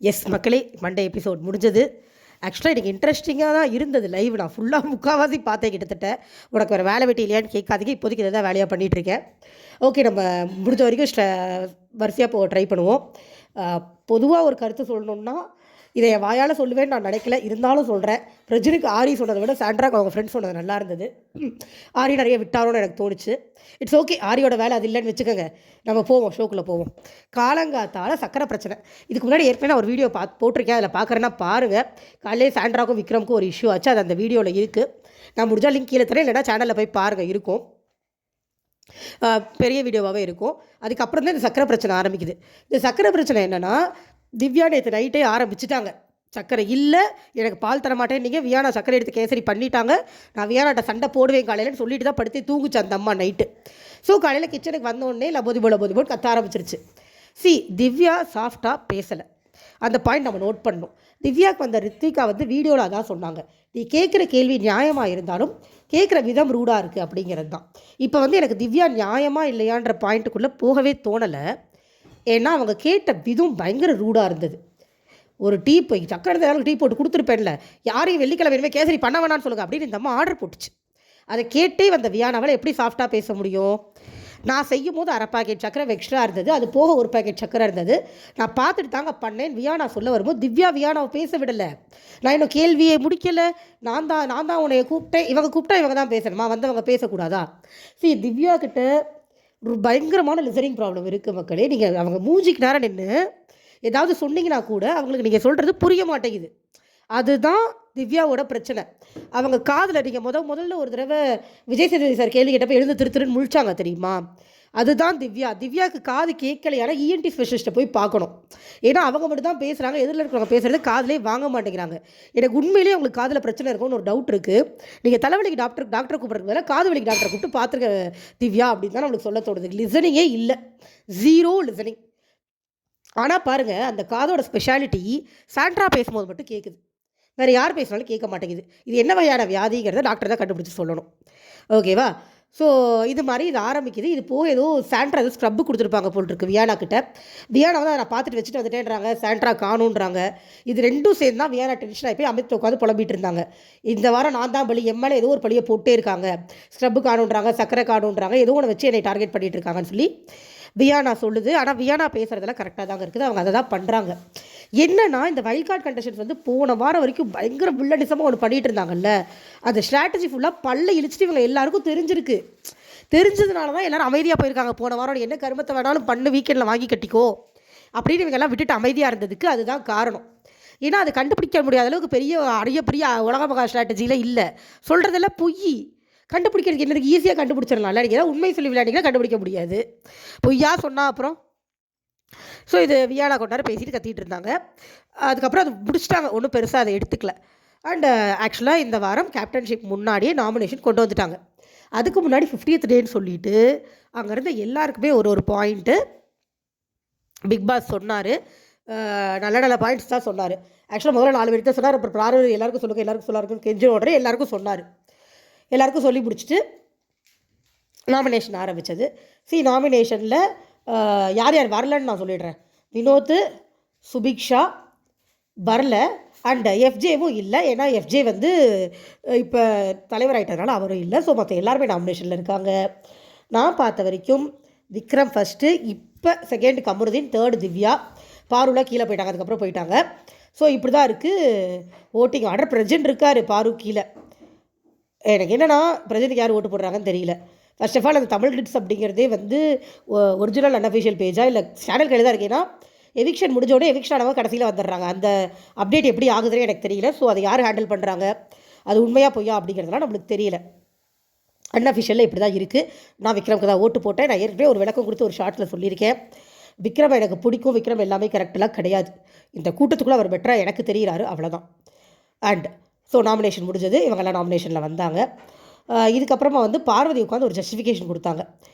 S மக்களே, Monday episode முடிஞ்சது. ஆக்சுவலாக எனக்கு இன்ட்ரெஸ்டிங்காக தான் இருந்தது லைவ். நான் ஃபுல்லாக முக்கால்வாசி பார்த்தேன் கிட்டத்தட்ட. உனக்கு வேறு வேலை வெட்டி இல்லையான்னு கேட்காதீங்க, இப்போதைக்கு இதை தான் வேலையாக பண்ணிகிட்ருக்கேன். ஓகே, நம்ம முடிஞ்ச வரைக்கும் வரிசையாக ட்ரை பண்ணுவோம். பொதுவாக ஒரு கருத்து சொல்லணுன்னா, இதை என் வாயால் சொல்லுவேன்னு நான் நினைக்கல, இருந்தாலும் சொல்கிறேன். பிரஜனுக்கு ஆரி சொன்னதை விட சாண்ட்ராக்கு அவங்க ஃப்ரெண்ட்ஸ் சொன்னது நல்லா இருந்தது. ஆரி நிறைய விட்டாரோன்னு எனக்கு தோணுச்சு. இட்ஸ் ஓகே, ஆரியோட வேலை அது இல்லைன்னு வச்சுக்கோங்க. நம்ம போவோம், ஷோக்குள்ளே போவோம். காலங்காத்தால் சக்கரை பிரச்சனை. இதுக்கு முன்னாடி ஏற்கனவே நான் ஒரு வீடியோ போட்டிருக்கேன், அதில் பார்க்குறேன்னா பாருங்கள். காலையிலே சாண்ட்ராக்கும் விக்ரமுக்கும் ஒரு இஷ்யூ ஆச்சு, அது அந்த வீடியோவில் இருக்குது. நான் முடிஞ்சால் லிங்க் கீழே தரேன், இல்லைனா சேனலில் போய் பாருங்கள், இருக்கும். பெரிய வீடியோவாகவே இருக்கும். அதுக்கப்புறம் தான் இந்த சக்கரை பிரச்சனை ஆரம்பிக்குது. இந்த சக்கரை பிரச்சனை என்னென்னா, திவ்யா நேற்று நைட்டே ஆரம்பிச்சுட்டாங்க. சக்கரை இல்லை, எனக்கு பால் தர மாட்டேன் நீங்கள். வியானா சக்கரை எடுத்து கேசரி பண்ணிட்டாங்க. நான் வியானாட்ட சண்டை போடுவேன் காலையிலன்னு சொல்லிட்டு தான் படுத்து தூங்குச்சு அந்த அம்மா நைட்டு. ஸோ காலையில் கிச்சனுக்கு வந்தோடனே லபோதி போல் கத்த ஆரம்பிச்சிருச்சு. திவ்யா சாஃப்டாக பேசலை, அந்த பாயிண்ட் நம்ம நோட் பண்ணணும். திவ்யாவுக்கு வந்த ரித்விகா வீடியோவில் அதான் சொன்னாங்க, நீ கேட்குற கேள்வி நியாயமாக இருந்தாலும் கேட்குற விதம் ரூடாக இருக்குது அப்படிங்கிறது தான். இப்போ எனக்கு திவ்யா நியாயமாக இல்லையான்ற பாயிண்ட்டுக்குள்ளே போகவே தோணலை. ஏன்னா அவங்க கேட்ட விதம் பயங்கர ரூடாக இருந்தது. ஒரு டீ போய் சக்கரை டீ போட்டு கொடுத்துருப்பேன்ல, யாரையும் வெள்ளிக்கிழமை வேணுமே கேசரி பண்ண வேணான்னு சொல்லுங்கள் அப்படின்னு இந்த அம்மா ஆர்டர் போட்டுச்சு. அதை கேட்டே வந்த வியானாவால் எப்படி சாஃப்டாக பேச முடியும்? நான் செய்யும் போது 1/2 பாக்கெட் சக்கரை எக்ஸ்ட்ரா இருந்தது, அது போக 1 பாக்கெட் சக்கரை இருந்தது, நான் பார்த்துட்டு தாங்க பண்ணேன். வியானா சொல்ல வரும்போது திவ்யா வியானாவை பேச விடலை. நான் இன்னும் கேள்வியை முடிக்கலை. நான் தான் உன்னைய கூப்பிட்டேன், இவங்க கூப்பிட்டா இவங்க தான் பேசணுமா, வந்தவங்க பேசக்கூடாதா? திவ்யா கிட்ட ஒரு பயங்கரமான லிசனிங் ப்ராப்ளம் இருக்குது மக்களே. நீங்கள் அவங்க மூஞ்சிக்கு நேரம் நின்று ஏதாவது சொன்னீங்கன்னா கூட அவங்களுக்கு நீங்கள் சொல்கிறது புரிய மாட்டேங்குது. அதுதான் திவ்யாவோட பிரச்சனை. அவங்க காதில் நீங்கள் முதல்ல ஒரு தடவை விஜய் சேதுபதி சார் கேள்வி கேட்டப்போ எழுந்து திருன்னு முழிச்சாங்க தெரியுமா? அதுதான் திவ்யாவுக்கு காது கேட்கலையான இஎன்டி ஸ்பெஷலிஸ்ட்டை போய் பார்க்கணும். ஏன்னா அவங்க மட்டும் தான் பேசுகிறாங்க, எதிரில் இருக்கிறவங்க பேசுகிறது காதிலே வாங்க மாட்டேங்கிறாங்க. எனக்கு உண்மையிலேயே அவங்களுக்கு காதில் பிரச்சனை இருக்கும்னு ஒரு டவுட் இருக்குது. நீங்கள் தலைவலிக்கு டாக்டரை கூப்பிட்றது வேலை, காது வலிக்கு டாக்டரை கூப்பிட்டு பார்த்துருக்க திவ்யா அப்படின்னு தான் நம்மளுக்கு சொல்ல தோணுது. லிசனிங்கே இல்லை, 0 லிசனிங். ஆனால் பாருங்கள், அந்த காதோட ஸ்பெஷாலிட்டி சாண்ட்ரா பேசும்போது மட்டும் கேட்குது, வேறு யார் பேசினாலும் கேட்க மாட்டேங்குது. இது என்ன வகையான வியாதிங்கிறத டாக்டர் தான் கண்டுபிடிச்சி சொல்லணும். ஓகேவா? ஸோ இது மாதிரி இது ஆரம்பிக்குது. இது போக ஏதோ சாண்ட்ரா ஏதோ ஸ்க்ரப்பு கொடுத்துருப்பாங்க போட்டிருக்கு வியானா கிட்ட. வியானா நான் பார்த்துட்டு வச்சுட்டு வந்துட்டேன்றாங்க, சாண்ட்ரா காணுன்றாங்க. இது ரெண்டும் சேர்ந்து தான் வியானா டென்ஷன் ஆகி போய் அமித் உட்காந்து புலம்பிட்டு இருந்தாங்க. இந்த வாரம் நான் தான் பலி, எம்எல்ஏ ஏதோ ஒரு பழியை போட்டே இருக்காங்க, ஸ்க்ரப்பு காணுன்றாங்க, சக்கரை காணுன்றாங்க, ஏதோ ஒன்று வச்சு என்னை டார்கெட் பண்ணிகிட்டு இருக்காங்கன்னு சொல்லி வியானா சொல்லுது. ஆனால் வியானா பேசுகிறதெல்லாம் கரெக்டாக தாங்க இருக்குது, அவங்க அதை தான் பண்ணுறாங்க. என்னன்னா, இந்த வைல்ட் கார்டு கண்டெஸ்டன்ஸ் போன வாரம் வரைக்கும் பயங்கர வில்லனிசமாக ஒன்று பண்ணிகிட்டு இருந்தாங்கல்ல, அந்த ஸ்ட்ராட்டஜி ஃபுல்லாக பல்ல இழிச்சிட்டு இவங்க எல்லாருக்கும் தெரிஞ்சிருக்கு. தெரிஞ்சதுனால தான் எல்லோரும் அமைதியாக போயிருக்காங்க. போன வாரம் என்ன கருமத்தை வேணாலும் பண்ணு, வீக்கெண்டில் வாங்கி கட்டிக்கோ அப்படின்னு இவங்க எல்லாம் விட்டுட்டு அமைதியாக இருந்ததுக்கு அதுதான் காரணம். ஏன்னா அது கண்டுபிடிக்க முடியாத அளவுக்கு பெரிய உலக மகா ஸ்ட்ராட்டஜியில் இல்லை. சொல்கிறதெல்லாம் பொய். கண்டுபிடிக்கிறதுக்கு என்னதுக்கு ஈஸியாக கண்டுபிடிச்சிடலாம்ல. நீங்கள் உண்மை சொல்லி விளையாண்டிங்கன்னா கண்டுபிடிக்க முடியாது, பொய்யா சொன்னால் அப்புறம். ஸோ இது வியானா கொண்டாட பேசிட்டு கத்திட்டு இருந்தாங்க. அதுக்கப்புறம் அது முடிச்சிட்டாங்க, ஒன்றும் பெருசாக அதை எடுத்துக்கல. அண்ட் ஆக்சுவலாக இந்த வாரம் கேப்டன்ஷிப் முன்னாடியே நாமினேஷன் கொண்டு வந்துட்டாங்க. அதுக்கு முன்னாடி 50th டேன்னு சொல்லிட்டு அங்கேருந்து எல்லாருக்குமே ஒரு பாயிண்ட்டு பிக் பாஸ் சொன்னார். நல்ல பாயிண்ட்ஸ் தான் சொன்னார். ஆக்சுவலாக முதல்ல 4 பேர் தான் சொன்னார். அப்புறம் எல்லாருக்கும் சொல்லுங்கள் கெஞ்சி ஓடுறேன், எல்லாருக்கும் சொன்னார். எல்லாருக்கும் சொல்லி முடிச்சுட்டு நாமினேஷன் ஆரம்பித்தது. நாமினேஷனில் யார் யார் வரலன்னு நான் சொல்லிடுறேன். வினோத், சுபிக்ஷா வரல, அண்ட் எஃப்ஜேவும் இல்லை. ஏன்னா எஃப்ஜே இப்போ தலைவர் ஆகிட்டதுனால அவரும் இல்லை. ஸோ மற்ற எல்லாருமே நாமினேஷனில் இருக்காங்க. நான் பார்த்த வரைக்கும் விக்ரம் ஃபஸ்ட்டு, இப்போ செகண்ட் கமருதீன், தேர்டு திவ்யா, பாருலாம் கீழே போயிட்டாங்க, அதுக்கப்புறம் போயிட்டாங்க. ஸோ இப்படி தான் இருக்குது ஓட்டிங் ஆர்டர். பிரஜன் இருக்கார், பாரு கீழே. எனக்கு என்னென்னா, பிரஜனுக்கு யார் ஓட்டு போடுறாங்கன்னு தெரியல. ஃபர்ஸ்ட் ஆஃப் ஆல் அந்த தமிழ் கிட்ஸ் அப்படிங்கிறதே ஒரிஜினல் அன்அஃபிஷியல் பேஜாக இல்லை சேனல் கையில் தான் இருக்கேன்னா, எவிக்ஷன் முடிஞ்சோடனே எவிக்ஷன் ஆனவங்க கடைசியில் வந்துடுறாங்க. அந்த அப்டேட் எப்படி ஆகுதுன்னு எனக்கு தெரியல. ஸோ அதை யார் ஹேண்டில் பண்ணுறாங்க, அது உண்மையாக பொய்யா அப்படிங்கிறதுலாம் நம்மளுக்கு தெரியல. அன்அஃபிஷியலில் இப்படி தான் இருக்குது. நான் விக்ரமுக்கு தான் ஓட்டு போட்டேன். நான் ஏற்கனவே ஒரு விளக்கம் கொடுத்து ஒரு ஷார்ட்டில் சொல்லியிருக்கேன். விக்ரம் எனக்கு பிடிக்கும், விக்ரம் எல்லாமே கரெக்டெலாம் கிடையாது. இந்த கூட்டத்துக்குள்ளே அவர் பெட்டராக எனக்கு தெரிகிறாரு, அவ்வளோதான். அண்ட் ஸோ நாமினேஷன் முடிஞ்சது, இவங்கெல்லாம் நாமினேஷனில் வந்தாங்க. இதுக்கப்புறமா பார்வதி உட்காந்து ஒரு ஜஸ்டிஃபிகேஷன் கொடுத்தாங்க.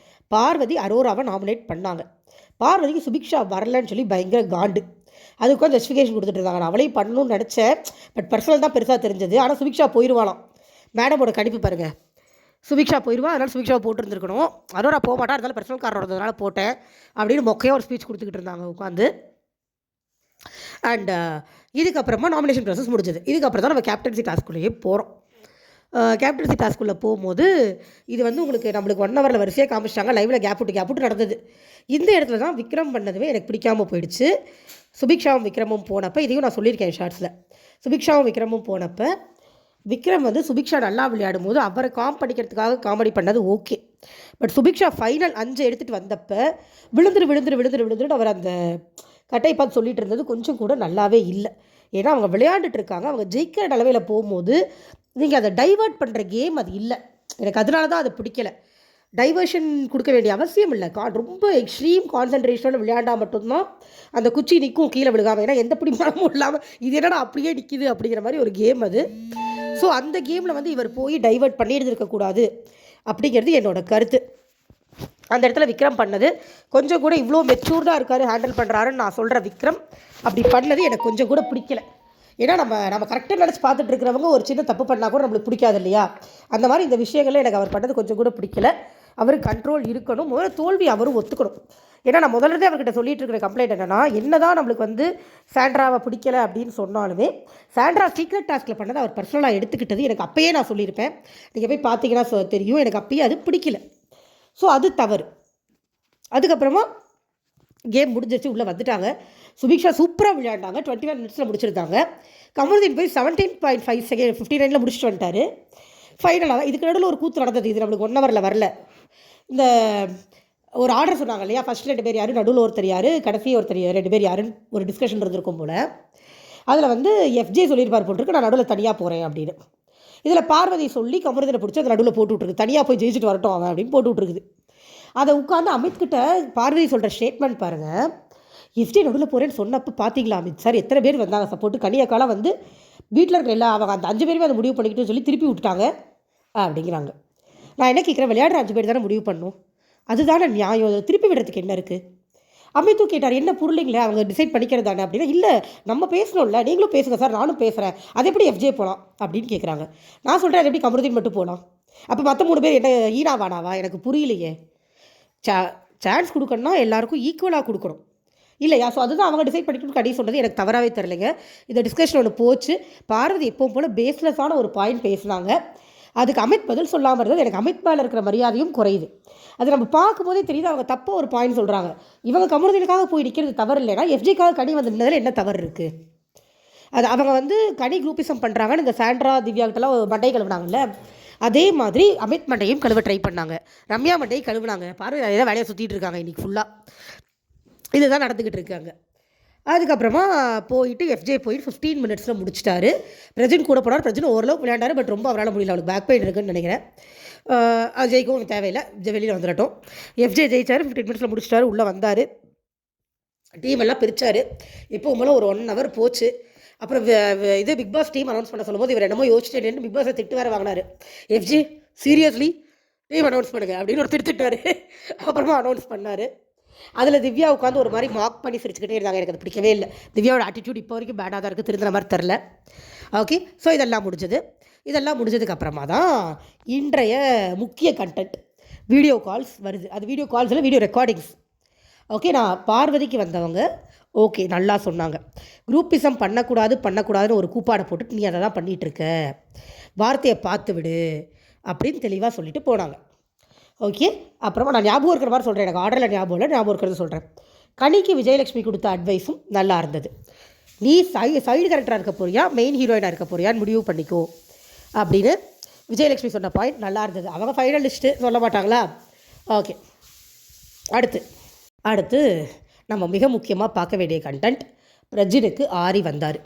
பார்வதி அரோராவை நாமினேட் பண்ணாங்க. பார்வதிக்கு சுபிக்ஷா வரலன்னு சொல்லி பயங்கர காண்டு. அது உட்காந்து ஜஸ்டிஃபிகேஷன் கொடுத்துட்டு இருந்தாங்க. நான் அவளையும் பண்ணணும்னு நினச்சேன், பட் பர்சனல் தான் பெருசாக தெரிஞ்சது. ஆனால் சுபிக்ஷா போயிடுவாளாம். மேடமோட கணிப்பு பாருங்கள், சுபிக்ஷா போயிடுவா, அதனால் சுபிக்ஷாவை போட்டுருந்துருக்கணும். அரோரா போக மாட்டா, இருந்தாலும் பர்சனல் காரணம் இருந்ததுனால போட்டேன் அப்படின்னு மொக்கையாக ஒரு ஸ்பீச் கொடுத்துக்கிட்டு இருந்தாங்க உட்காந்து. அண்ட் இதுக்கப்புறமா நாமினேஷன் ப்ராசஸ் முடிஞ்சது. இதுக்கப்புறம் தான் நம்ம கேப்டன்சி டாஸ்க்குள்ளேயே போகிறோம். கேப்டன்சி டாஸ்க்குள்ளே போகும்போது இது வந்து நம்மளுக்கு 1 ஹவரில் வரிசையாக காமிச்சிட்டாங்க. லைவில் கேப் விட்டு நடந்தது. இந்த இடத்துல தான் விக்ரம் பண்ணதுமே எனக்கு பிடிக்காமல் போயிடுச்சு. சுபிக்ஷாவும் விக்ரமும் போனப்போ இதையும் நான் சொல்லியிருக்கேன் ஷார்ட்ஸில். சுபிக்ஷாவும் விக்ரமும் போனப்போ விக்ரம் வந்து சுபிக்ஷா நல்லா விளையாடும் போது அவரை பண்ணிக்கிறதுக்காக காமெடி பண்ணது ஓகே. பட் சுபிக்ஷா ஃபைனல் 5 எடுத்துகிட்டு வந்தப்போ விழுந்துட்டு அவர் அந்த கட்டை பார்த்து சொல்லிட்டு இருந்தது கொஞ்சம் கூட நல்லாவே இல்லை. ஏன்னா அவங்க விளையாண்டுட்டு இருக்காங்க. அவங்க ஜெயிக்கிற நிலவையில் போகும்போது நீங்கள் அதை டைவர்ட் பண்ணுற கேம் அது இல்லை. எனக்கு அதனால தான் அது பிடிக்கலை. டைவர்ஷன் கொடுக்க வேண்டிய அவசியம் இல்லை. ரொம்ப எக்ஸ்ட்ரீம் கான்சன்ட்ரேஷனோட விளையாண்டால் மட்டும்தான் அந்த குச்சி நிற்கும் கீழே விழுகாமல். ஏன்னா எந்த பிடிமானமும் இல்லாமல் இது என்னடா அப்படியே நிற்கிது அப்படிங்கிற மாதிரி ஒரு கேம் அது. ஸோ அந்த கேமில் வந்து இவர் போய் டைவர்ட் பண்ணி இருந்திருக்கக்கூடாது அப்படிங்கிறது என்னோடய கருத்து. அந்த இடத்துல விக்ரம் பண்ணது கொஞ்சம் கூட இவ்வளோ மெச்சூர்டாக இருக்காரு, ஹேண்டில் பண்ணுறாருன்னு நான் சொல்கிற விக்ரம் அப்படி பண்ணது எனக்கு கொஞ்சம் கூட பிடிக்கல. ஏன்னா நம்ம கரெக்டாக நினச்சி பார்த்துட்டு இருக்கிறவங்க ஒரு சின்ன தப்பு பண்ணால் கூட நம்மளுக்கு பிடிக்காது இல்லையா? அந்த மாதிரி இந்த விஷயங்களில் எனக்கு அவர் பண்ணது கொஞ்சம் கூட பிடிக்கல. அவருக்கு கண்ட்ரோல் இருக்கணும். முதல்ல தோல்வி அவரும் ஒத்துக்கணும். ஏன்னா நான் முதல்ல அவர்கிட்ட சொல்லிட்டு இருக்கிற கம்ப்ளைண்ட் என்னென்னா தான் நம்மளுக்கு வந்து சாண்ட்ராவை பிடிக்கலை அப்படின்னு சொன்னாலுமே சாண்ட்ரா சீக்ரெட் டாஸ்கில் பண்ணதை அவர் பர்சனலாக எடுத்துக்கிட்டது எனக்கு அப்பயே நான் சொல்லியிருப்பேன். நீங்கள் போய் பார்த்தீங்கன்னா தெரியும். எனக்கு அப்பயே அது பிடிக்கல. ஸோ அது தவறு. அதுக்கப்புறமா கேம் முடிஞ்சிருச்சு, உள்ளே வந்துட்டாங்க. சுபிக்ஷா சூப்பராக விளையாண்டாங்க. 21 மினிட்ஸில் முடிச்சிருந்தாங்க. கமருதீன் போய் 17.5 செகண்ட் 59 முடிச்சுட்டு வந்துட்டார். ஃபைனலாக இதுக்கு நடுவில் ஒரு கூத்து நடந்தது. இது நம்மளுக்கு 1 ஹவரில் வரல. இந்த ஒரு ஆர்டர் சொன்னாங்க இல்லையா? ஃபஸ்ட்டு 2 பேர் யார், நடுவில் ஒருத்தர் யார், கடைசி ஒருத்தர் 2 பேர் யாருன்னு ஒரு டிஸ்கஷன் இருந்திருக்கும் போல். அதில் வந்து எஃப்ஜே சொல்லியிருப்பார் போட்டிருக்கு, நான் நடுவில் தனியாக போகிறேன் அப்படின்னு. இதில் பார்வதி சொல்லி கமருதீனை பிடிச்சி அந்த நடுவில் போட்டு விட்ருக்கு. தனியாக போய் ஜெயிச்சுட்டு வரட்டும் அவன் அப்படின்னு போட்டு விட்ருக்குது. அதை உட்காந்து அமித்கிட்ட பார்வதி சொல்கிற ஸ்டேட்மெண்ட் பாருங்கள். எஃப்ஜே நடுவில் போகிறேன்னு சொன்னப்போ பார்த்தீங்களா அமித் சார் எத்தனை பேர் வந்தாங்க சப்போர்ட்டு? கனியாக்காலாம் வந்து வீட்டில் இருக்கிற எல்லா அவங்க அந்த 5 பேருமே அதை முடிவு பண்ணிக்கிட்டு சொல்லி திருப்பி விட்டுட்டாங்க அப்படிங்கிறாங்க. நான் என்ன கேட்குறேன், விளையாடுற 5 பேர் தானே முடிவு பண்ணணும், அதுதானே நியாயம். திருப்பி விடுறதுக்கு என்ன இருக்குது? அமித்தும் கேட்டார், என்ன புரியலைங்களே அவங்க டிசைட் பண்ணிக்கிறது தானே அப்படின்னா. இல்லை நம்ம பேசணும்ல, நீங்களும் பேசுங்க சார், நானும் பேசுகிறேன், அது எப்படி எஃப்ஜே போகலாம் அப்படின்னு கேட்குறாங்க. நான் சொல்கிறேன், அது எப்படி கமருதீன் மட்டும் போகலாம்? அப்போ மற்ற 3 பேர் என்ன ஈனாவானாவா? எனக்கு புரியலையே. சான்ஸ் கொடுக்கணும்னா எல்லாருக்கும் ஈக்குவலாக கொடுக்கணும் இல்லையா? ஸோ அதுதான் அவங்க டிசைட் பண்ணிக்கணும். கடைசி சொன்னது எனக்கு தவறாகவே தெரிலைங்க. இந்த டிஸ்கஷன் ஒன்று போச்சு. பார்வதி எப்பவும் போல் பேஸ்லெஸ்ஸான ஒரு பாயிண்ட் பேசினாங்க. அதுக்கு அமித் பதில் சொல்லாமல் இருந்தது எனக்கு அமித் மேலே இருக்கிற மரியாதையும் குறையுது. அது நம்ம பார்க்கும்போதே தெரியுது. அவங்க தப்பாக ஒரு பாயிண்ட் சொல்கிறாங்க. இவங்க கமருதீனுக்காக போய் நிற்கிறது தவறு இல்லைன்னா எஃப்ஜேக்காக கனி வந்து நின்றதில் என்ன தவறு இருக்குது? அது அவங்க வந்து கனி குரூப்பிசம் பண்ணுறாங்கன்னு இந்த சாண்ட்ரா திவ்யாக்கிட்டலாம் மண்டை கழுவினாங்கல்ல, அதே மாதிரி அமித் மண்டையும் கழுவ ட்ரை பண்ணாங்க. ரம்யா மண்டையும் கழுவுனாங்க. பார்வதி அதே தான் வேலையை சுற்றிட்டு இருக்காங்க இன்றைக்கி ஃபுல்லாக. இதுதான் நடந்துக்கிட்டு இருக்காங்க. அதுக்கப்புறமா போயிட்டு எஃப்ஜே போயிட்டு 15 மினிட்ஸில் முடிச்சிட்டாரு. பிரஜின் கூட போனார். பிரஜின் ஓரளவுக்கு விளையாண்டார். பட் ரொம்ப அவரால் முடியல. அவளுக்கு பேக் பெயின் இருக்குன்னு நினைக்கிறேன். அது ஜெயிக்கவும் தேவையில்லை, வெளியில் வந்துடட்டும். எஃப்ஜே ஜெயிச்சார். 15 மினிட்ஸில் முடிச்சிட்டாரு. உள்ளே வந்தார். டீம் எல்லாம் பிரித்தார். எப்போவும் போல் ஒரு 1 ஹவர் போச்சு. அப்புறம் இது பிக் பாஸ் டீம் அனௌன்ஸ் பண்ண சொல்லும்போது இவர் என்னமோ யோசிச்சுட்டு பிக் பாஸை திட்டு வேறு வாங்கினார். எஃப்ஜே சீரியஸ்லி டீம் அனௌன்ஸ் பண்ணுங்க அப்படின்னு ஒரு திட்டார். அப்புறமா அனௌன்ஸ் பண்ணார். அதில் திவ்யா உட்காந்து ஒரு மாதிரி மார்க் பண்ணி சிரிச்சுக்கிட்டே இருந்தாங்க. எனக்கு அது பிடிக்கவே இல்லை. திவ்யாவோட ஆட்டிடியூட் இப்போ வரைக்கும் பேடாக தான் இருக்குது. திருந்துற மாதிரி தெரில. ஓகே, ஸோ இதெல்லாம் முடிஞ்சது. இதெல்லாம் முடிஞ்சதுக்கப்புறமா தான் இன்றைய முக்கிய கண்டென்ட் வீடியோ கால்ஸ் வருது. அது வீடியோ கால்ஸ் இல்லை, வீடியோ ரெக்கார்டிங்ஸ். ஓகே, நான் பார்வதிக்கு வந்தவங்க ஓகே நல்லா சொன்னாங்க. குரூப்பிசம் பண்ணக்கூடாதுன்னு ஒரு கூப்பாடை போட்டுட்டு நீ அதை தான் பண்ணிகிட்ருக்க, வார்த்தையை பார்த்து விடு அப்படின்னு தெளிவாக சொல்லிட்டு போனாங்க. ஓகே, அப்புறமா நான் ஞாபகம் இருக்கிற மாதிரி சொல்கிறேன். எனக்கு ஆர்டரில் ஞாபகம் இல்லை, ஞாபகம் இருக்கிறது சொல்கிறேன். கனிக்கு விஜயலட்சுமி கொடுத்த அட்வைஸும் நல்லா இருந்தது. நீ சைடு கேரக்டராக இருக்க போறியா, மெயின் ஹீரோயினாக இருக்க போறியான்னு முடிவு பண்ணிக்கோ அப்படின்னு விஜயலட்சுமி சொன்ன பாயிண்ட் நல்லா இருந்தது. அவங்க ஃபைனலிஸ்ட்டு சொல்ல மாட்டாங்களா? ஓகே, அடுத்து நம்ம மிக முக்கியமாக பார்க்க வேண்டிய கண்டென்ட். பிரஜினுக்கு ஆரி வந்தார்.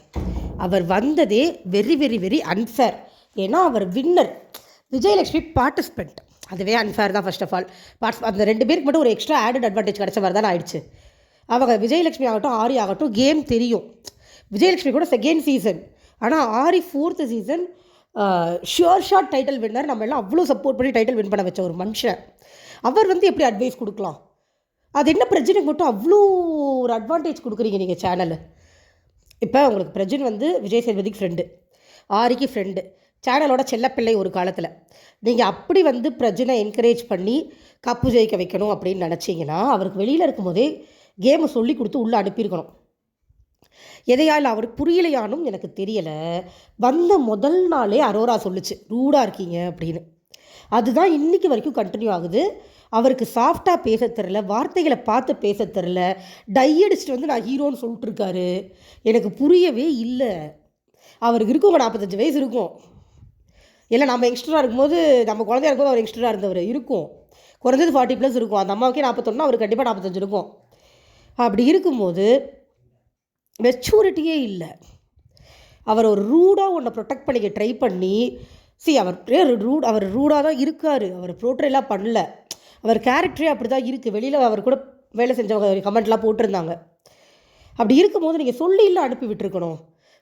அவர் வந்ததே வெரி வெரி வெரி அன்ஃபேர். ஏன்னா அவர் வின்னர், விஜயலட்சுமி பார்ட்டிசிபெண்ட். அதுவே அன்ஃபேர் தான். ஃபர்ஸ்ட் ஆஃப் ஆல் அந்த 2 பேருக்கு மட்டும் ஒரு எக்ஸ்ட்ரா ஆடட் அட்வான்டேஜ் கிடச்ச மாதிரி தான் ஆயிடுச்சு. அவங்க விஜயலட்சுமி ஆகட்டும் ஆரி ஆகட்டும் கேம் தெரியும். விஜயலட்சுமி கூட 2nd சீசன், ஆனால் Aari 4th season sure shot title winner. நம்ம எல்லாம் அவ்வளோ சப்போர்ட் பண்ணி டைட்டில் வின் பண்ண வச்ச ஒரு மனுஷன். அவர் வந்து எப்படி அட்வைஸ் கொடுக்கலாம்? அது என்ன பிரஜினுக்கு மட்டும் அவ்வளோ ஒரு அட்வான்டேஜ் கொடுக்குறீங்க நீங்கள் சேனலு? இப்போ உங்களுக்கு பிரஜின் வந்து விஜய் சேதுபதிக்கு ஃப்ரெண்டு, ஆரிக்கு ஃப்ரெண்டு, சேனலோட செல்லப்பிள்ளை ஒரு காலத்தில். நீங்கள் அப்படி வந்து பிரஜினை என்கரேஜ் பண்ணி கப்பு ஜெயிக்க வைக்கணும் அப்படின்னு நினச்சிங்கன்னா அவருக்கு வெளியில் இருக்கும்போதே கேமை சொல்லி கொடுத்து உள்ளே அனுப்பியிருக்கணும். எதையால் அவருக்கு புரியலையானும் எனக்கு தெரியலை. வந்த முதல் நாளே அரோரா சொல்லுச்சு ரூடாக இருக்கீங்க அப்படின்னு. அதுதான் இன்றைக்கி வரைக்கும் கண்டினியூ ஆகுது. அவருக்கு சாஃப்டாக பேச தெரில, வார்த்தைகளை பார்த்து பேச தெரில, டை அடிச்சுட்டு வந்து நான் ஹீரோன்னு சொல்லிட்டுருக்காரு. எனக்கு புரியவே இல்லை. அவருக்கு இருக்குங்க 45 வயசு இருக்கும். இல்லை நம்ம யங்ஸ்டராக இருக்கும்போது, நம்ம குழந்தையா இருக்கும்போது அவர் யங்ஸ்டராக இருந்தவர் இருக்கும். குறைஞ்சது 40+ இருக்கும். அந்த அம்மாவுக்கே 41, அவருக்கு கண்டிப்பாக 45 இருக்கும். அப்படி இருக்கும்போது மெச்சூரிட்டியே இல்லை. அவர் ஒரு ரூடாக ஒன்றை ப்ரொடெக்ட் பண்ணிக்க ட்ரை பண்ணி அவர் ரூடாக தான் இருக்கார். அவர் ப்ரோட்ரேலாம் பண்ணல. அவர் கேரக்டரே அப்படி தான் இருக்குது. வெளியில் அவர் கூட வேலை செஞ்சவங்க கமெண்ட்லாம் போட்டிருந்தாங்க. அப்படி இருக்கும்போது நீங்கள் சொல்லி இல்லை அனுப்பி விட்டுருக்கணும்.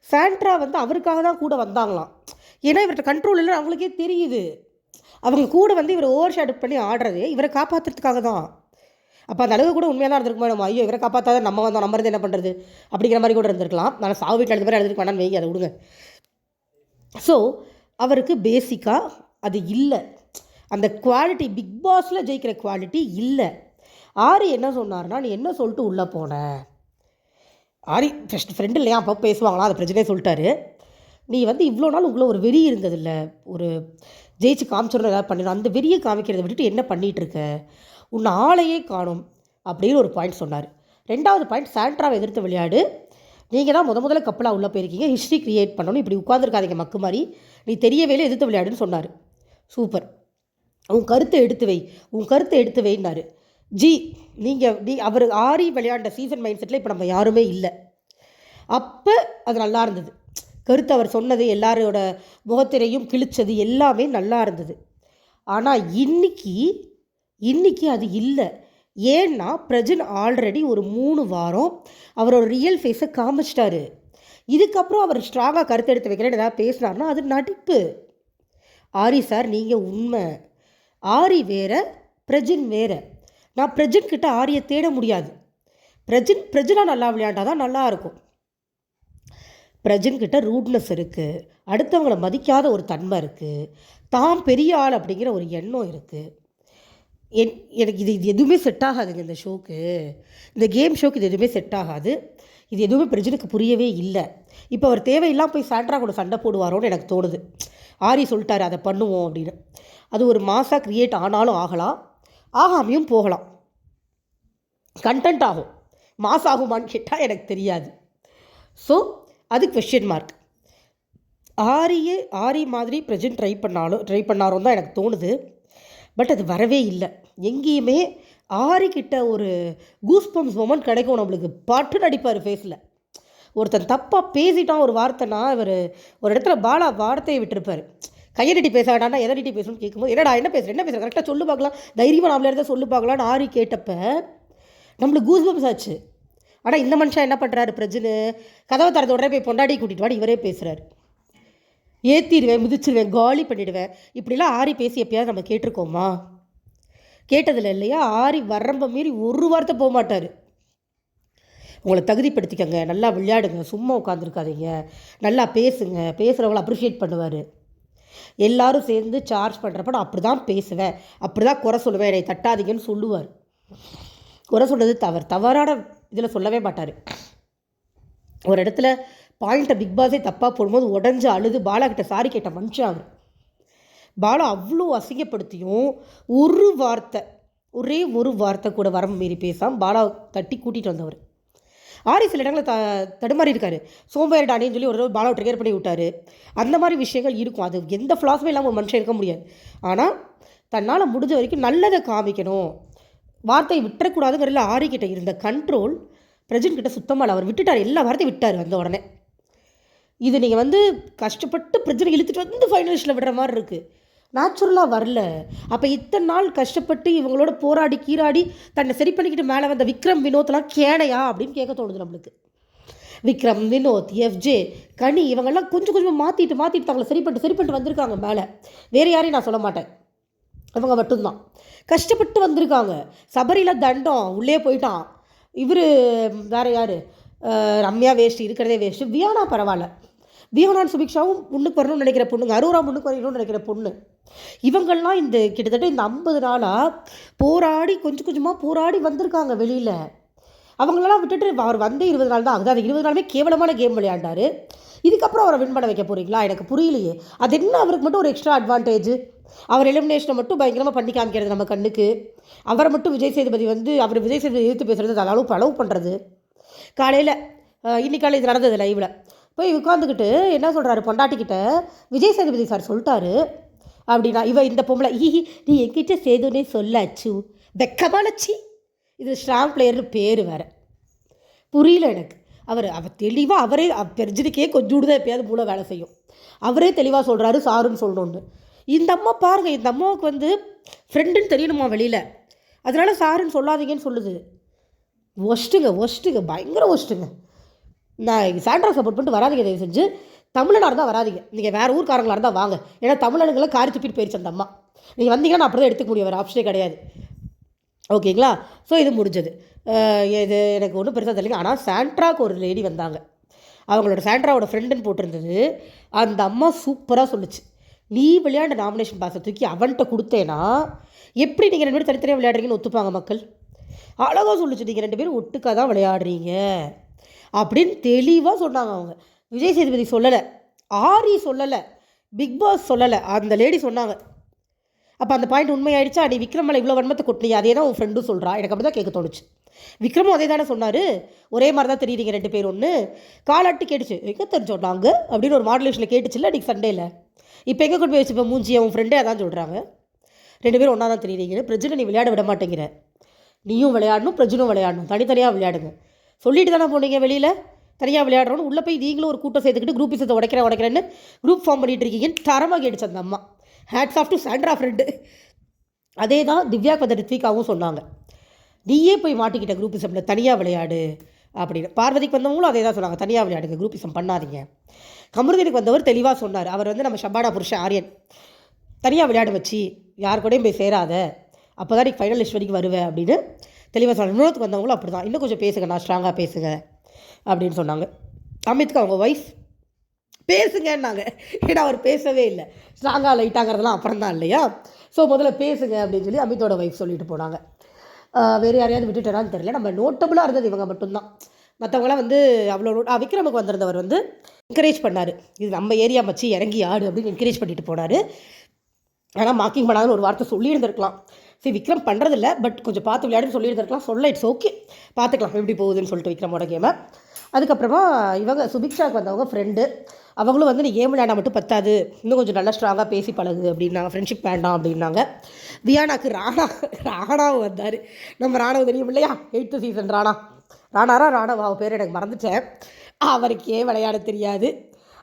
சாண்ட்ரா வந்து அவருக்காக தான் கூட வந்தாங்களாம். ஏன்னா இவர்கிட்ட கண்ட்ரோல் இல்லை அவங்களுக்கே தெரியுது. அவங்க கூட வந்து இவர் ஓவர் ஷேடோ பண்ணி ஆடுறதே இவரை காப்பாற்றுறதுக்காக தான். அப்போ அந்த அளவு கூட உண்மையாக தான் இருந்திருக்குமா, நம்ம ஐயோ இவரை காப்பாற்றாத நம்ம வந்தோம், நம்ம இருந்து என்ன பண்ணுறது அப்படிங்கிற மாதிரி கூட இருந்திருக்கலாம். நான் சாவு வீட்டில் எழுத மாதிரி எழுதிருக்க வேணான்னு வைங்க, அதை விடுங்க. ஸோ அவருக்கு பேசிக்காக அது இல்லை. அந்த குவாலிட்டி பிக் பாஸில் ஜெயிக்கிற குவாலிட்டி இல்லை. ஆரி என்ன சொன்னார்னா, நீ என்ன சொல்லிட்டு உள்ளே போன? ஆரி ஃபஸ்ட் ஃப்ரெண்டு இல்லையா, அப்போ பேசுவாங்களா, அது பிரச்சனையே சொல்லிட்டாரு. நீ வந்து இவ்வளோ நாள் உங்களை ஒரு வெறி இருந்ததில்ல, ஒரு ஜெயிச்சு காமிச்சிடணும் ஏதாவது பண்ணிடணும், அந்த வெறியை காமிக்கிறத விட்டுட்டு என்ன பண்ணிகிட்ருக்க, உன்னை ஆளையே காணும் அப்படின்னு ஒரு பாயிண்ட் சொன்னார். 2வது பாயிண்ட், சாண்ட்ராவை எதிர்த்து விளையாடு, நீங்கள் தான் முதல்ல கப்பலாக உள்ளே போயிருக்கீங்க, ஹிஸ்ட்ரி க்ரியேட் பண்ணணும், இப்படி உட்காந்துருக்காதீங்க மக்கு மாதிரி, நீ தெரியவேலே எதிர்த்து விளையாடுன்னு சொன்னார். சூப்பர், உன் கருத்தை எடுத்து வைன்னாரு. அவர் ஆரி விளையாண்ட சீசன் மைண்ட் செட்டில் இப்போ நம்ம யாருமே இல்லை. அப்போ அது நல்லா இருந்தது. கருத்து அவர் சொன்னது, எல்லாரோட முகத்திரையும் கிழிச்சது எல்லாமே நல்லா இருந்தது. ஆனால் இன்னைக்கு அது இல்லை. ஏன்னா பிரஜன் ஆல்ரெடி ஒரு 3 வாரம் அவரோட ரியல் ஃபேஸை காமிச்சிட்டாரு. இதுக்கப்புறம் அவர் ஸ்ட்ராங்காக கருத்து எடுத்து வைக்கிறேன்னு ஏதாவது பேசினார்னா அது நடிப்பு. ஆரி சார் நீங்கள் உண்மை, ஆரி வேற, பிரஜன் வேற. நான் பிரஜன்கிட்ட ஆரியை தேட முடியாது. பிரஜனாக நல்லா விளையாண்டாதான் நல்லா இருக்கும். பிரஜன்கிட்ட ரூட்னஸ் இருக்குது, அடுத்தவங்களை மதிக்காத ஒரு தன்மை இருக்குது, தான் பெரிய ஆள் அப்படிங்கிற ஒரு எண்ணம் இருக்குது. எனக்கு இது எதுவுமே செட் ஆகாதுங்க. இந்த ஷோக்கு, இந்த கேம் ஷோக்கு இது எதுவுமே செட் ஆகாது. இது எதுவுமே பிரஜனுக்கு புரியவே இல்லை. இப்போ அவர் தேவையில்லாமல் போய் சாண்ட்ரா கூட சண்டை போடுவாரோன்னு எனக்கு தோணுது. ஆரி சொல்லிட்டாரு அதை பண்ணுவோம் அப்படின்னு. அது ஒரு மாசாக க்ரியேட் ஆனாலும் ஆகலாம், ஆகாமையும் போகலாம். கண்டென்ட் ஆகும், மாஸ் ஆகுமான்னு கேட்டால் எனக்கு தெரியாது. ஸோ அது கொஸ்டின் மார்க். ஆரி மாதிரி பிரஜன் ட்ரை பண்ணாரோன்னு தான் எனக்கு தோணுது. பட் அது வரவே இல்லை. எங்கேயுமே ஆரிக்கிட்ட ஒரு கூஸ்பம்ஸ் மொமெண்ட் கிடைக்கும் நம்மளுக்கு. பாட்டு நடிப்பார் ஃபேஸில். ஒருத்தன் தப்பாக பேசிட்டான் ஒரு வார்த்தைனா, இவர் ஒரு இடத்துல பாலா வார்த்தையை விட்டுருப்பார். கையை நீட்டி பேச வேண்டாம்னா எதை நீட்டி பேசணும்னு கேட்கும்போது, என்னடா என்ன பேசுகிறேன் கரெக்டாக சொல்லு பார்க்கலாம், தைரியமாக நம்மளே இருந்தால் சொல்லு பார்க்கலான்னு ஆரி கேட்டப்போ நம்மளுக்கு கூஸ்பம்ஸ் ஆச்சு. ஆனால் இந்த மனுஷன் என்ன பண்ணுறாரு, பிரஜனு கதவை திறந்த உடனே போய் பொண்டாடி கூட்டிகிட்டு வாடி இவரே பேசுகிறார். ஏற்றிடுவேன், மிதிச்சிடுவேன், காலி பண்ணிவிடுவேன், இப்படிலாம் ஆரி பேசி எப்பயாவது நம்ம கேட்டிருக்கோமா? கேட்டதில்லை இல்லையா? ஆரி வரம்ப மீறி ஒரு வார்த்தை போக மாட்டார். உங்களை தகுதிப்படுத்திக்கங்க, நல்லா விளையாடுங்க, சும்மா உட்காந்துருக்காதீங்க, நல்லா பேசுங்க, பேசுகிறவங்கள அப்ரிஷியேட் பண்ணுவார். எல்லோரும் சேர்ந்து சார்ஜ் பண்ணுறப்ப நான் அப்படி தான் பேசுவேன், அப்படி தான் குறை சொல்லுவேன், என்னை தட்டாதீங்கன்னு சொல்லுவார். குறை சொல்கிறது தவறான இதில் சொல்லவே மாட்டார். ஒரு இடத்துல பாயிண்ட்டை பிக் பாஸே தப்பாக போடும்போது உடஞ்சி அழுது பாலா கிட்ட சாரி கேட்ட மனுஷன் அவர். பாலா அவ்வளோ அசிங்கப்படுத்தியும் ஒரே ஒரு வார்த்தை கூட வரம்பு மீறி பேசாமல் பாலா தட்டி கூட்டிகிட்டு வந்தவர். ஆரி சில இடங்களில் தடுமாறி இருக்காரு. சோம்பேறிடானேன்னு சொல்லி ஒரு தடவை பாலாவை ட்ரிகர் பண்ணி விட்டார். அந்த மாதிரி விஷயங்கள் இருக்கும். அது எந்த ஃப்ளாஸுமே இல்லாமல் ஒரு மனுஷன் இருக்க முடியாது. ஆனால் தன்னால் முடிஞ்ச வரைக்கும் நல்லதை காமிக்கணும், வார்த்தையை விட்டுறக்கூடாதுங்கிறதுல ஆரிக்கிட்ட இருந்த கண்ட்ரோல் பிரஜன்கிட்ட சுத்தமாக அவர் விட்டுட்டார். எல்லா வார்த்தையும் விட்டார் வந்த உடனே. இது நீங்கள் கஷ்டப்பட்டு பிரச்சனை இழுத்துட்டு வந்து ஃபைனலிஸ்ட்டில் விடுற மாதிரி இருக்குது, நேச்சுரலாக வரல. அப்போ இத்தனை நாள் கஷ்டப்பட்டு இவங்களோட போராடி கீராடி தன்னை சரி பண்ணிக்கிட்டு மேலே வந்த விக்ரம் வினோத்லாம் கேனையா அப்படின்னு கேட்க தோணுது நம்மளுக்கு. விக்ரம், வினோத், எஃப்ஜே, கனி இவங்கெல்லாம் கொஞ்சம் கொஞ்சமாக மாற்றிட்டு தங்களை சரி பண்ணிட்டு வந்திருக்காங்க மேலே. வேறு யாரையும் நான் சொல்ல மாட்டேன், இவங்க மட்டும்தான் கஷ்டப்பட்டு வந்திருக்காங்க. சபரியில் தண்டம் உள்ளே போயிட்டான். இவர் வேறு யார், ரம்யா வேஸ்ட்டு, இருக்கிறதே வேஸ்ட்டு. வியானா பரவாயில்ல, வியானான் சுபிக்ஷாவும் முன்னுக்கு வரணும்னு நினைக்கிற பொண்ணுங்க, அரோரா முன்னுக்கு வரணும்னு நினைக்கிற பொண்ணு. இவங்கள்லாம் கிட்டத்தட்ட இந்த 50 நாளாக போராடி கொஞ்சம் கொஞ்சமாக போராடி வந்திருக்காங்க வெளியில். அவங்களெல்லாம் விட்டுட்டு அவர் வந்து 20 நாள் தான் ஆகுது. அது 20 நாளுமே கேவலமான கேம் விளையாண்டார். இதுக்கப்புறம் அவரை வின் பண்ண வைக்க போகிறீங்களா? எனக்கு புரியலையே. அது என்ன அவருக்கு மட்டும் ஒரு எக்ஸ்ட்ரா அட்வான்டேஜ்? அவர் எலிமினேஷனை மட்டும் பயங்கரமாக பண்ணி காமிக்கிறது நம்ம கண்ணுக்கு. அவரை மட்டும் விஜய் சேதுபதி வந்து அவர் விஜய் சேதுபதி எதிர்த்து பேசுகிறது அளவு பண்ணுறது. காலையில் இன்னைக்கு காலையில் இது நடந்தது லைவில் போய் உட்காந்துக்கிட்டு என்ன சொல்கிறாரு பொண்டாட்டிக்கிட்ட, விஜய் சேதுபதி சார் சொல்லிட்டாரு அப்படின்னா இந்த பொம்பளை நீ என்கிட்ட சேதுனே சொல்லாச்சு வெக்கமானச்சி. இது ஸ்ட்ராங் பிளேயர்னு பேர் வேறு. புரியல எனக்கு. அவர் தெளிவாக அவரே தெரிஞ்சதுக்கே கொஞ்சம் தான் எப்பயாவது மூளை வேலை செய்யும். அவரே தெளிவாக சொல்கிறாரு சாருன்னு சொல்லணுன்னு. இந்த அம்மா பாருங்கள், இந்த அம்மாவுக்கு வந்து ஃப்ரெண்டுன்னு தெரியணுமா வெளியில், அதனால் சாருன்னு சொல்லாதீங்கன்னு சொல்லுது. ஒஸ்ட்டுங்க பயங்கர ஒஸ்ட்டுங்க. நான் சாண்ட்ரா சப்போர்ட் பண்ணிட்டு வராதிங்க, தயவு செஞ்சு. தமிழனாக இருந்தால் வராதிங்க, நீங்கள் வேறு ஊர்க்காரங்களாக இருந்தால் வாங்க. ஏன்னா தமிழனுங்களை காரி துப்பிட்டு போயிடுச்சு அந்த அம்மா. நீங்கள் வந்தீங்கன்னா நான் அப்படி தான் எடுத்துக்க முடியும், வேறு ஆப்ஷனே கிடையாது. ஓகேங்களா? ஸோ இது முடிஞ்சது. இது எனக்கு ஒன்றும் பெருசாக தெரியல. ஆனால் சாண்ட்ராவுக்கு ஒரு லேடி வந்தாங்க, அவங்களோட சாண்ட்ராவோட ஃப்ரெண்டுன்னு போட்டிருந்தது. அந்த அம்மா சூப்பராக சொல்லிச்சு, நீ விளையாண்ட நாமினேஷன் பாஸை தூக்கி அவன்கிட்ட கொடுத்தேன்னா எப்படி நீங்கள் 2 பேரும் தனித்தனியாக விளையாடுறீங்கன்னு ஒத்துப்பாங்க மக்கள். அழகாக சொல்லிச்சு, நீங்கள் 2 பேரும் ஒட்டுக்காக தான் விளையாடுறீங்க அப்படின்னு தெளிவாக சொன்னாங்க அவங்க. விஜய் சேதுபதி சொல்லலை, ஆரி சொல்லலை, பிக் பாஸ் சொல்லலை, அந்த லேடி சொன்னாங்க. அப்போ அந்த பாயிண்ட் உண்மையாயிடுச்சா? நீ விக்ரமலை இவ்வளோ வன்மத்தை கொட்டினீங்க, அதே தான் உன் ஃப்ரெண்டும் சொல்கிறா. எனக்கு அப்படி தான் கேட்க தோணுச்சு. விக்ரமும் அதே தானே சொன்னார், ஒரே மாதிரி தான் தெரியுறீங்க 2 பேர். ஒன்று காலாட்டி கேட்டுச்சு, எங்கே தெரிஞ்சோம் நாங்கள் அப்படின்னு ஒரு மாடுலேஷனில் கேட்டுச்சுல்ல அன்றைக்கி சண்டேயில். இப்போ எங்கே கொண்டு போய் வச்சு இப்போ மூஞ்சி அவன் ஃப்ரெண்டே அதான் சொல்கிறாங்க, 2 பேரும் ஒன்றா தான் தெரியுறீங்கன்னு. பிரஜனை நீ விளையாட விட மாட்டேங்கிற, நீயும் விளையாடணும் பிரஜனும் விளையாடணும், தனித்தனியாக விளையாடுங்க சொல்லிட்டு தானே போனீங்க வெளியில். தனியாக விளையாடுறோன்னு உள்ளே போய் நீங்களும் ஒரு கூட்டம் சேர்த்துக்கிட்டு குரூப் விஷயத்தை உடைக்கிறேன்னு குரூப் ஃபார்ம் பண்ணிட்டு இருக்கீங்கன்னு தரமாக கேட்டுச்சு அந்த அம்மா. Hats off to Sandra friend. அதே தான் திவ்யாக்கு வந்த ரித்விகாவும் சொன்னாங்க, நீயே போய் மாட்டிக்கிட்ட குரூப்பிசமில், தனியாக விளையாடு அப்படின்னு. பார்வதிக்கு வந்தவங்களும் அதே தான் சொன்னாங்க, தனியாக விளையாடுங்க, குரூப்பிசம் பண்ணாதீங்க. கமருதீனுக்கு வந்தவர் தெளிவாக சொன்னார், அவர் வந்து நம்ம ஷபானா புருஷன் ஆரியன், தனியாக விளையாட வச்சு யார் கூடயும் போய் சேராத, அப்போ தான் நீ ஃபைனல் லிஸ்ட் வரைக்கும் வருவேன் அப்படின்னு தெளிவாக சொன்னாங்க. இன்னொருத்துக்கு வந்தவங்களும் அப்படி தான், இன்னும் கொஞ்சம் பேசுங்க, நான் ஸ்ட்ராங்காக பேசுங்க அப்படின்னு சொன்னாங்க. அமித்துக்கு அவங்க ஒய்ஃப் பேசுங்கன்னாங்க, ஏன்னா அவர் பேசவே இல்லை. ஸ்ட்ராங்காக லைட்டாங்கிறதெல்லாம் அப்புறம் தான் இல்லையா. ஸோ முதல்ல பேசுங்க அப்படின்னு சொல்லி அமித்தோட ஒய்ஃப் சொல்லிட்டு போனாங்க. வேறு யாரையாவது விட்டுட்டேனான்னு தெரியல. நம்ம நோட்டபுளாக இருந்தது இவங்க மட்டும்தான். மற்றவங்களாம் வந்து அவ்வளோ விக்ரமுக்கு வந்திருந்தவர் வந்து என்கரேஜ் பண்ணார், இது நம்ம ஏரியா மச்சி இறங்கி ஆடு அப்படின்னு என்கரேஜ் பண்ணிட்டு போனார். ஆனால் மார்க்கிங் பண்ணாதுன்னு ஒரு வார்த்தை சொல்லியிருந்திருக்கலாம். சரி விக்ரம் பண்ணுறதில்ல, பட் கொஞ்சம் பார்த்து விளையாடுன்னு சொல்லியிருந்திருக்கலாம். சொல்ல இட்ஸ் ஓகே, பார்த்துக்கலாம் எப்படி போகுதுன்னு சொல்லிட்டு விக்ரமோட கேமை. அதுக்கப்புறமா இவங்க சுபிக்ஷாவுக்கு வந்தவங்க ஃப்ரெண்டு, அவங்களும் வந்து நீ கேம் விளையாட மட்டும் பத்தாது, இன்னும் கொஞ்சம் நல்லா ஸ்ட்ராங்காக பேசி பழகு அப்படின்னாங்க, ஃப்ரெண்ட்ஷிப் வேண்டாம் அப்படின்னாங்க. வியானாக்கு ராணாவும் வந்தார். நம்ம ராணாவை தெரியும் இல்லையா, 8th சீசன் ராணாவா பேர் எனக்கு மறந்துட்டேன். அவருக்கே விளையாட தெரியாது.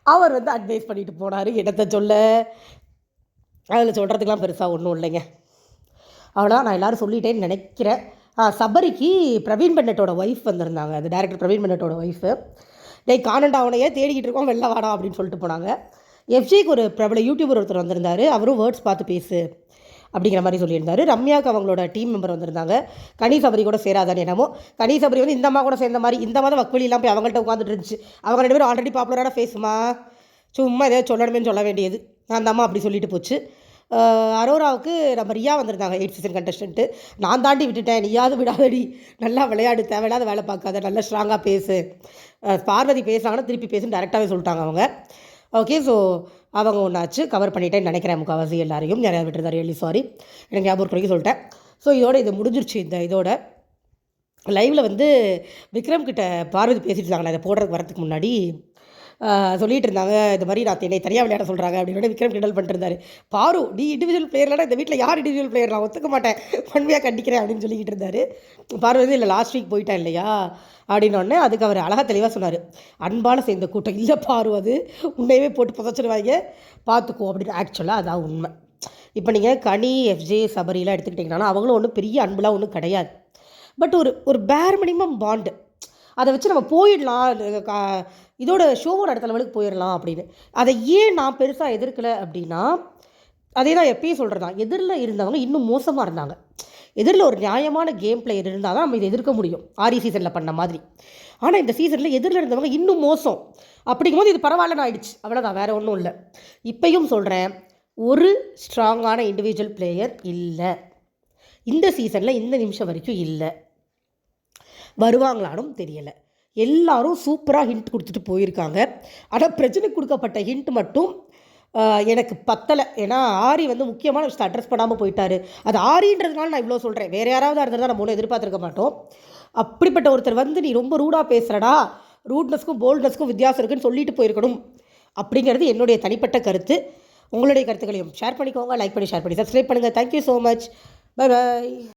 அவர் வந்து அட்வைஸ் பண்ணிட்டு போனார். என்னத்தை சொல்ல, அதில் சொல்கிறதுக்கெலாம் பெருசாக ஒன்றும் இல்லைங்க. அவ்வளோதான், நான் எல்லோரும் சொல்லிட்டேன்னு நினைக்கிறேன். சபரிக்கு பிரவீன் பென்னட்டோட ஒய்ஃப் வந்திருந்தாங்க, அந்த டேரக்டர் பிரவீன் பென்னட்டோட ஒய்ஃபு. காணண்டா அவனையே தேடிக்கிட்டு இருக்கோம், வெளில வாடா அப்படின்னு சொல்லிட்டு போனாங்க. எஃப்ஜிக்கு ஒரு பிரபல யூடியூபர் ஒருத்தர் வந்திருந்தார், அவரும் வேர்ட்ஸ் பார்த்து பேசு அப்படிங்கிற மாதிரி சொல்லியிருந்தார். ரம்யாவுக்கு அவங்களோட டீம் மெம்பர் வந்திருந்தாங்க. கனி சபரி கூட சேராதானே என்னமோ. கனி சபரி வந்து இந்த அம்மா கூட சேர்ந்த மாதிரி, இந்த மாதிரி வக்வெளியெல்லாம் போய் அவங்கள்ட்ட உட்காந்துட்டு இருந்துச்சு. அவங்க 2 பேரும் ஆல்ரெடி பாப்புலரான ஃபேஸுமா, சும்மா எதாவது சொல்லணுமேனு சொல்ல வேண்டியது. அந்த அம்மா அப்படி சொல்லிட்டு போச்சு. அரோராவுக்கு நம்ம ரியா வந்திருந்தாங்க, 8th சீசன் கண்டஸ்டன்ட்டு. நான் தாண்டி விட்டுட்டேன், நீயாவது விடாதடி, நல்லா விளையாடு, தேவையில்லாத வேலை பார்க்காத, நல்லா ஸ்ட்ராங்காக பேசு, பார்வதி பேசுகிறாங்கன்னா திருப்பி பேசுன்னு டேரெக்டாகவே சொல்லிட்டாங்க அவங்க. ஓகே, ஸோ அவங்க ஒன்றாச்சு கவர் பண்ணிட்டேன்னு நினைக்கிறேன் முக்கால்வாசி எல்லாரையும். நிறையா விட்டுருந்தா ரியலி சாரி, எனக்கு ஞாபகம் வரைக்கும் சொல்லிட்டேன். ஸோ இது முடிஞ்சிருச்சு. இதோட லைவில் வந்து விக்ரம் கிட்ட பார்வதி பேசிட்டு இருந்தாங்களே, அதை போடுறதுக்கு வரதுக்கு முன்னாடி சொல்லிட்டு இருந்தாங்க, இந்த மாதிரி நான் என்னை தனியாக விளையாட சொல்கிறாங்க அப்படின்னு விக்ரம் கிண்டல் பண்ணிருந்தாரு. பாரு, நீ இண்டிவிஜுவல் பிளேயர்லாம் இந்த வீட்டில் யார் இண்டிவிஜுவல் பிளேயர், நான் ஒத்துக்க மாட்டேன், உண்மையாக கண்டிக்கிறேன் அப்படின்னு சொல்லிக்கிட்டு இருந்தார். பார்வதி இல்லை லாஸ்ட் வீக் போயிட்டேன் இல்லையா அப்படின்னோடனே அதுக்கு அவர் அழகாக தெளிவாக சொன்னார், அன்பால் சேர்ந்த கூட்டம் இல்லை பாரு, அது உன்னையவே போட்டு புதைச்சிடுவாங்க, பார்த்துக்கோ அப்படின்னு. ஆக்சுவலாக அதான் உண்மை. இப்போ நீங்கள் கனி, எஃப்ஜே, சபரிலாம் எடுத்துக்கிட்டிங்கன்னா அவங்களும் ஒன்றும் பெரிய அன்புலாம் ஒன்றும் கிடையாது. பட் ஒரு பேர் மினிமம் பாண்டு, அதை வச்சு நம்ம போயிடலாம், இதோட ஷோவோட அடுத்த லெவலுக்கு போயிடலாம் அப்படின்னு. அதை ஏன் நான் பெருசாக எதிர்க்கலை அப்படின்னா, அதே தான் எப்பயும் சொல்கிறது தான், எதிரில் இருந்தவங்க இன்னும் மோசமாக இருந்தாங்க. எதிரில் ஒரு நியாயமான கேம் பிளேயர் இருந்தால் தான் நம்ம இதை எதிர்க்க முடியும், ஆரி சீசனில் பண்ண மாதிரி. ஆனால் இந்த சீசனில் எதிரில் இருந்தவங்க இன்னும் மோசம். அப்படிங்கும்போது இது பரவாயில்லன்னு ஆயிடுச்சு, அவ்வளோதான், வேறு ஒன்றும் இல்லை. இப்பையும் சொல்கிறேன், ஒரு ஸ்ட்ராங்கான இண்டிவிஜுவல் பிளேயர் இல்லை இந்த சீசனில், இந்த நிமிஷம் வரைக்கும் இல்லை. வருவாங்களானும் தெரியலை. எல்லாரும் சூப்பராக ஹிண்ட் கொடுத்துட்டு போயிருக்காங்க. ஆனால் பிரச்சனைக்கு கொடுக்கப்பட்ட ஹிண்ட் மட்டும் எனக்கு பத்தலை. ஏன்னா ஆரி வந்து முக்கியமான விஷயத்தை அட்ரஸ் பண்ணாமல் போயிட்டாரு. அது ஆரின்றதுனால நான் இவ்வளோ சொல்கிறேன். வேறு யாராவது இருந்தால் நம்ம ஒன்றும் எதிர்பார்த்துருக்க மாட்டோம். அப்படிப்பட்ட ஒருத்தர் வந்து நீ ரொம்ப ரூடாக பேசுகிறடா, ரூட்னஸ்க்கும் போல்ட்னஸ்க்கும் வித்தியாசம் இருக்குன்னு சொல்லிட்டு போயிருக்கணும் அப்படிங்கிறது என்னுடைய தனிப்பட்ட கருத்து. உங்களுடைய கருத்துக்களையும் ஷேர் பண்ணிக்கோங்க. லைக் பண்ணி ஷேர் பண்ணி சப்ஸ்கிரைப் பண்ணுங்கள். Thank you so much. Bye bye.